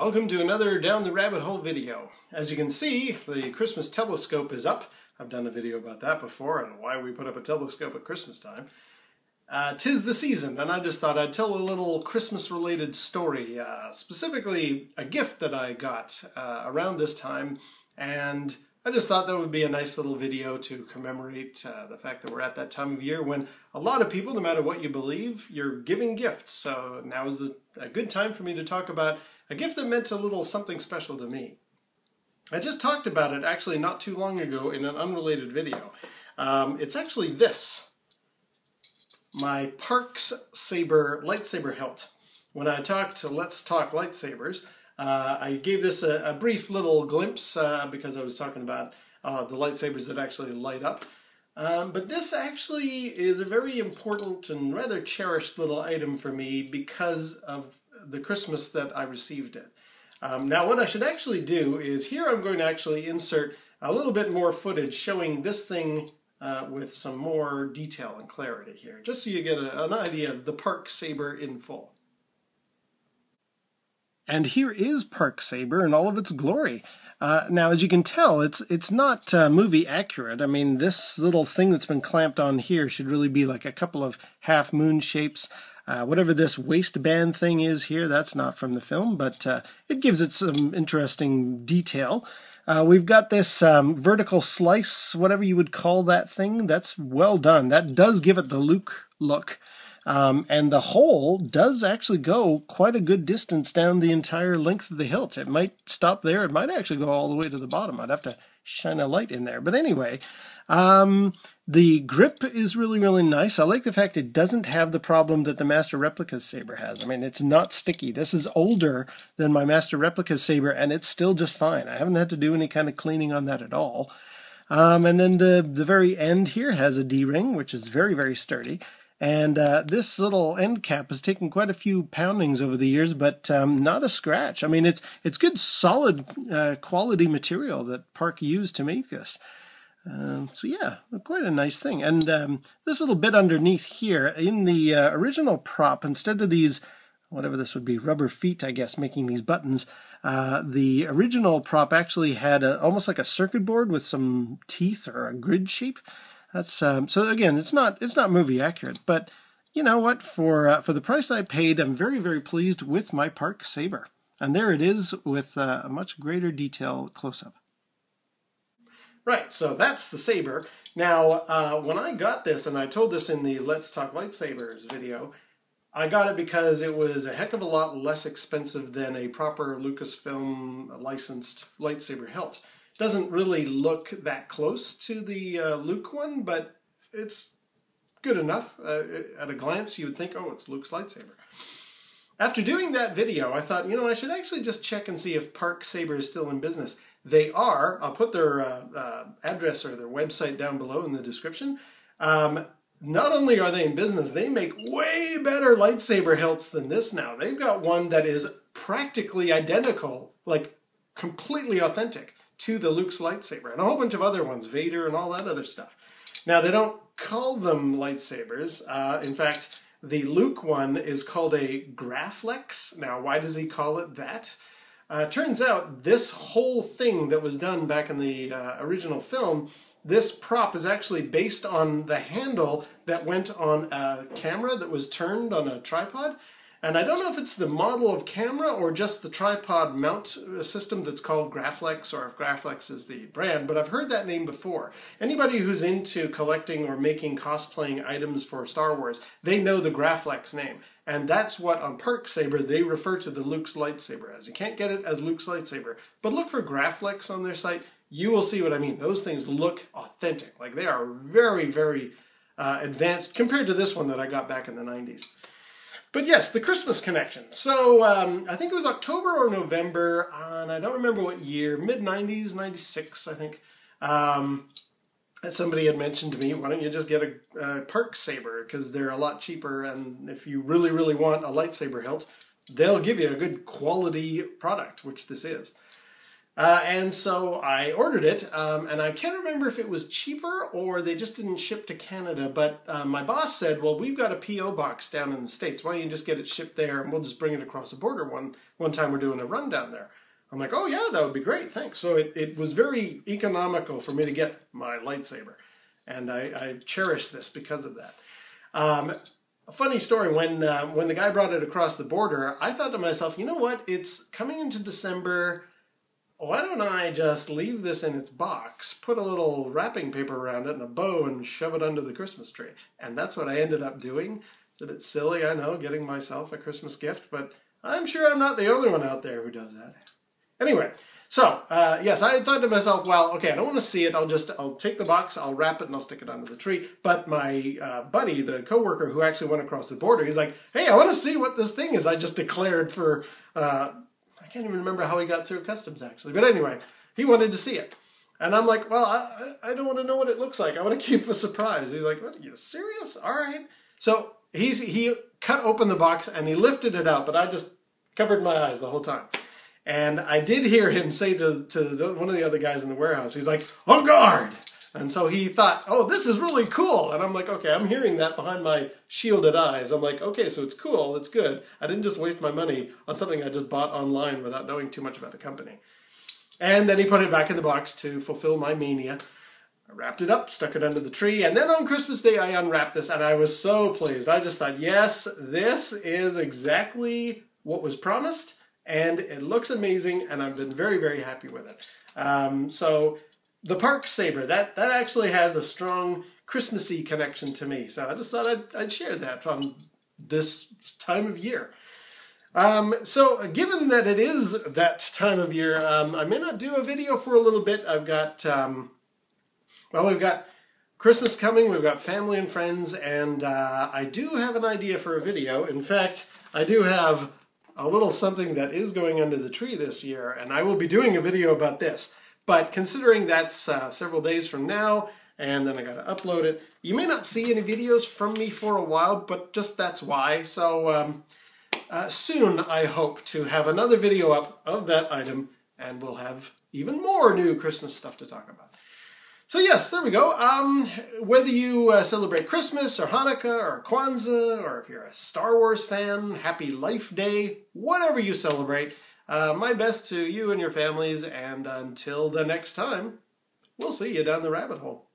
Welcome to another Down the Rabbit Hole video. As you can see, the Christmas telescope is up. I've done a video about that before and why we put up a telescope at Christmas time. 'Tis the season, and I just thought I'd tell a little Christmas-related story, specifically a gift that I got around this time, and I just thought that would be a nice little video to commemorate the fact that we're at that time of year when a lot of people, no matter what you believe, you're giving gifts. So now is a good time for me to talk about a gift that meant a little something special to me. I just talked about it actually not too long ago in an unrelated video. It's actually this. My Parks Saber lightsaber hilt. When I talked to Let's Talk Lightsabers, I gave this a brief little glimpse because I was talking about the lightsabers that actually light up. But this actually is a very important and rather cherished little item for me because of the Christmas that I received it. Now what I should actually do is here I'm going to actually insert a little bit more footage showing this thing with some more detail and clarity here, just so you get an idea of the Parks Saber in full. And here is Parks Saber in all of its glory. Now, as you can tell, it's not movie accurate. I mean, this little thing that's been clamped on here should really be like a couple of half moon shapes. Whatever this waistband thing is here, that's not from the film, but it gives it some interesting detail. We've got this vertical slice, whatever you would call that thing. That's well done. That does give it the Luke look. And the hole does actually go quite a good distance down the entire length of the hilt. It might stop there. It might actually go all the way to the bottom. I'd have to shine a light in there. But anyway, the grip is really, really nice. I like the fact it doesn't have the problem that the Master Replica's saber has. I mean, it's not sticky. This is older than my Master Replica's saber, and it's still just fine. I haven't had to do any kind of cleaning on that at all. And then the very end here has a D-ring, which is very, very sturdy. And this little end cap has taken quite a few poundings over the years, but not a scratch. I mean, it's good, solid quality material that Park used to make this. So yeah, quite a nice thing. And this little bit underneath here, in the original prop, instead of these, whatever this would be, rubber feet, I guess, making these buttons, the original prop actually had almost like a circuit board with some teeth or a grid shape. That's so again, it's not movie accurate, but you know what? For the price I paid, I'm very, very pleased with my Park Saber. And there it is with a much greater detail close up. Right, so that's the saber. Now, when I got this, and I told this in the Let's Talk Lightsabers video, I got it because it was a heck of a lot less expensive than a proper Lucasfilm licensed lightsaber hilt. Doesn't really look that close to the Luke one, but it's good enough. At a glance, you would think, oh, it's Luke's lightsaber. After doing that video, I thought, you know, I should actually just check and see if Park Saber is still in business. They are. I'll put their address or their website down below in the description. Not only are they in business, they make way better lightsaber hilts than this now. They've got one that is practically identical, like completely authentic to the Luke's lightsaber, and a whole bunch of other ones, Vader and all that other stuff. Now, they don't call them lightsabers. In fact, the Luke one is called a Graflex. Now, why does he call it that? Turns out this whole thing that was done back in the original film, this prop is actually based on the handle that went on a camera that was turned on a tripod. And I don't know if it's the model of camera or just the tripod mount system that's called Graflex, or if Graflex is the brand, but I've heard that name before. Anybody who's into collecting or making cosplaying items for Star Wars, they know the Graflex name. And that's what on Park Saber they refer to the Luke's lightsaber as. You can't get it as Luke's lightsaber, but look for Graflex on their site. You will see what I mean. Those things look authentic. Like they are very, very advanced compared to this one that I got back in the 90s. But yes, the Christmas connection. So I think it was October or November, and I don't remember what year, mid-90s, 96, I think. Somebody had mentioned to me, why don't you just get a Park Saber, because they're a lot cheaper, and if you really, really want a lightsaber hilt, they'll give you a good quality product, which this is. And so I ordered it, and I can't remember if it was cheaper or they just didn't ship to Canada, but my boss said, well, we've got a P.O. box down in the States. Why don't you just get it shipped there and we'll just bring it across the border one time we're doing a run down there. I'm like, oh yeah, that would be great, thanks. So it was very economical for me to get my lightsaber, and I cherish this because of that. A funny story, when the guy brought it across the border, I thought to myself, you know what, it's coming into December, why don't I just leave this in its box, put a little wrapping paper around it and a bow and shove it under the Christmas tree? And that's what I ended up doing. It's a bit silly, I know, getting myself a Christmas gift, but I'm sure I'm not the only one out there who does that. Anyway, so, yes, I thought to myself, well, okay, I don't want to see it. I'll take the box, I'll wrap it, and I'll stick it under the tree. But my buddy, the coworker who actually went across the border, he's like, hey, I want to see what this thing is I just declared for... I can't even remember how he got through customs, actually. But anyway, he wanted to see it. And I'm like, well, I don't want to know what it looks like. I want to keep a surprise. He's like, what, are you serious? All right. So he cut open the box and he lifted it out, but I just covered my eyes the whole time. And I did hear him say to one of the other guys in the warehouse, he's like, on guard! And so he thought, oh, this is really cool. And I'm like, okay, I'm hearing that behind my shielded eyes. I'm like, okay, so it's cool, it's good. I didn't just waste my money on something I just bought online without knowing too much about the company. And then he put it back in the box to fulfill my mania. I wrapped it up, stuck it under the tree, and then on Christmas Day I unwrapped this, and I was so pleased. I just thought, yes, this is exactly what was promised, and it looks amazing, and I've been very, very happy with it. So the Park Saber, that actually has a strong Christmassy connection to me, so I just thought I'd share that on this time of year. So given that it is that time of year, I may not do a video for a little bit. I've got, well, we've got Christmas coming, we've got family and friends, and I do have an idea for a video. In fact, I do have a little something that is going under the tree this year, and I will be doing a video about this. But considering that's several days from now, and then I got to upload it, you may not see any videos from me for a while, but just that's why. So soon I hope to have another video up of that item, and we'll have even more new Christmas stuff to talk about. So yes, there we go. Whether you celebrate Christmas or Hanukkah or Kwanzaa, or if you're a Star Wars fan, Happy Life Day, whatever you celebrate, my best to you and your families, and until the next time, we'll see you down the rabbit hole.